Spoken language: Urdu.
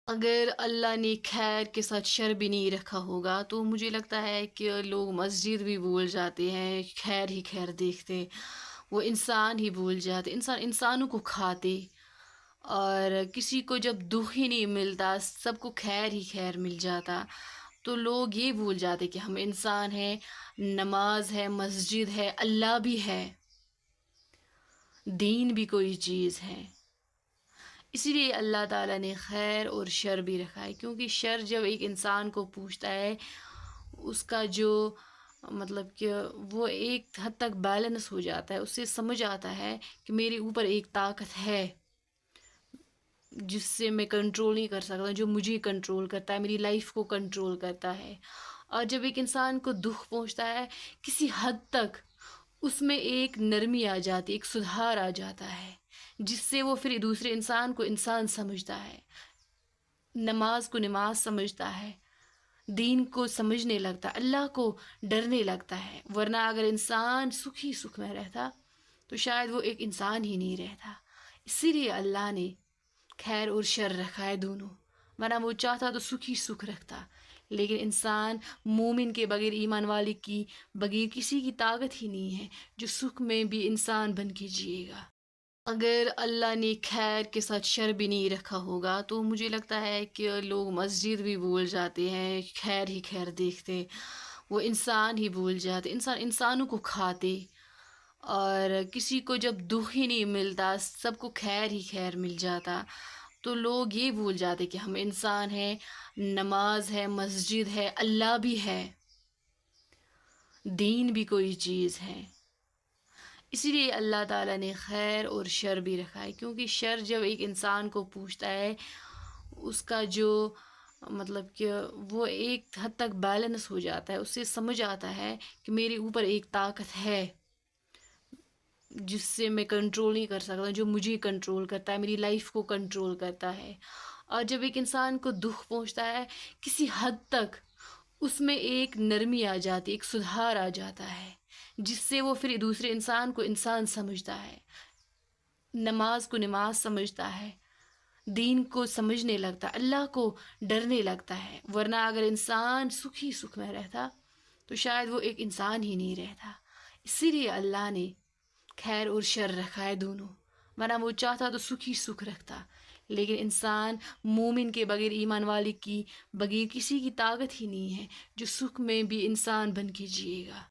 اگر اللہ نے خیر کے ساتھ شر بھی نہیں رکھا ہوگا تو مجھے لگتا ہے کہ لوگ مسجد بھی بھول جاتے ہیں، خیر ہی خیر دیکھتے، وہ انسان ہی بھول جاتے، انسانوں کو کھاتے، اور کسی کو جب دکھ ہی نہیں ملتا، سب کو خیر ہی خیر مل جاتا، تو لوگ یہ بھول جاتے کہ ہم انسان ہیں، نماز ہے، مسجد ہے، اللہ بھی ہے، دین بھی کوئی چیز ہے۔ اسی لیے اللہ تعالیٰ نے خیر اور شر بھی رکھا ہے، کیونکہ شر جب ایک انسان کو پوچھتا ہے، اس کا جو مطلب کہ وہ ایک حد تک بیلنس ہو جاتا ہے، اسے سمجھ آتا ہے کہ میرے اوپر ایک طاقت ہے جس سے میں کنٹرول نہیں کر سکتا، جو مجھے کنٹرول کرتا ہے، میری لائف کو کنٹرول کرتا ہے۔ اور جب ایک انسان کو دکھ پہنچتا ہے، کسی حد تک اس میں ایک نرمی آ جاتی، ایک سدھار آ جاتا ہے، جس سے وہ پھر دوسرے انسان کو انسان سمجھتا ہے، نماز کو نماز سمجھتا ہے، دین کو سمجھنے لگتا ہے، اللہ کو ڈرنے لگتا ہے۔ ورنہ اگر انسان سکھ ہی سکھ میں رہتا تو شاید وہ ایک انسان ہی نہیں رہتا۔ اسی لیے اللہ نے خیر اور شر رکھا ہے دونوں، ورنہ وہ چاہتا تو سکھ ہی سکھ رکھتا، لیکن انسان مومن کے بغیر، ایمان والے کی بغیر کسی کی طاقت ہی نہیں ہے جو سکھ میں بھی انسان بن کے جیے گا۔ اگر اللہ نے خیر کے ساتھ شر بھی نہیں رکھا ہوگا تو مجھے لگتا ہے کہ لوگ مسجد بھی بھول جاتے ہیں، خیر ہی خیر دیکھتے، وہ انسان ہی بھول جاتے، انسانوں کو کھاتے، اور کسی کو جب دکھ ہی نہیں ملتا، سب کو خیر ہی خیر مل جاتا، تو لوگ یہ بھول جاتے کہ ہم انسان ہیں، نماز ہے، مسجد ہے، اللہ بھی ہے، دین بھی کوئی چیز ہے۔ اسی لیے اللہ تعالیٰ نے خیر اور شر بھی رکھا ہے، کیونکہ شر جب ایک انسان کو پوچھتا ہے، اس کا جو مطلب کہ وہ ایک حد تک بیلنس ہو جاتا ہے، اسے سمجھ آتا ہے کہ میرے اوپر ایک طاقت ہے جس سے میں کنٹرول نہیں کر سکتا، جو مجھے کنٹرول کرتا ہے، میری لائف کو کنٹرول کرتا ہے۔ اور جب ایک انسان کو دکھ پہنچتا ہے، کسی حد تک اس میں ایک نرمی آ جاتی، ایک سدھار آ جاتا ہے، جس سے وہ پھر دوسرے انسان کو انسان سمجھتا ہے، نماز کو نماز سمجھتا ہے، دین کو سمجھنے لگتا ہے، اللہ کو ڈرنے لگتا ہے۔ ورنہ اگر انسان سکھ ہی سکھ میں رہتا تو شاید وہ ایک انسان ہی نہیں رہتا۔ اسی لیے اللہ نے خیر اور شر رکھا ہے دونوں، ورنہ وہ چاہتا تو سکھ ہی سکھ رکھتا، لیکن انسان مومن کے بغیر، ایمان والے کی بغیر کسی کی طاقت ہی نہیں ہے جو سکھ میں بھی انسان بن کے جیے گا۔